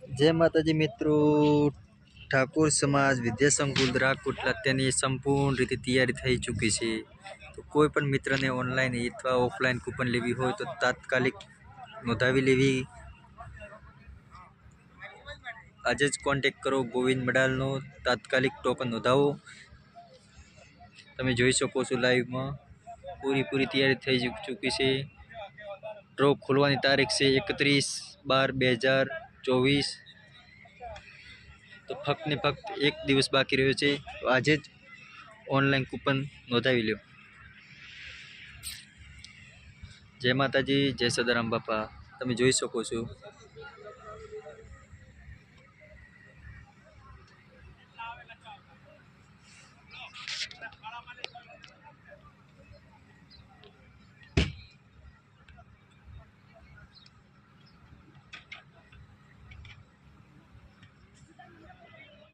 जय माताजी मित्रों। ठाकुर समाज विद्या संकुल રાજકોટલા તેની સંપૂર્ણ રીતે તૈયારી થઈ ચૂકી છે। તો કોઈ પણ મિત્રને ઓનલાઈન અથવા ઓફલાઈન કૂપન લેવી હોય તો તાત્કાલિક નોંધાવી લેવી। આજે જ કોન્ટેક્ટ કરો ગોવિંદ મડાલનો, તાત્કાલિક ટોકન નોંધાવો। તમે જોઈ શકો છો લાઈવમાં પૂરી તૈયારી થઈ ચૂકી છે। ડ્રો ખોલવાની તારીખ છે 31/12/2024। તો ફક્ત ને ફક્ત એક દિવસ બાકી રહ્યો છે, તો આજે જ ઓનલાઈન કૂપન નોંધાવી લો। જય માતાજી, જય સદારામ બાપા। તમે જોઈ શકો છો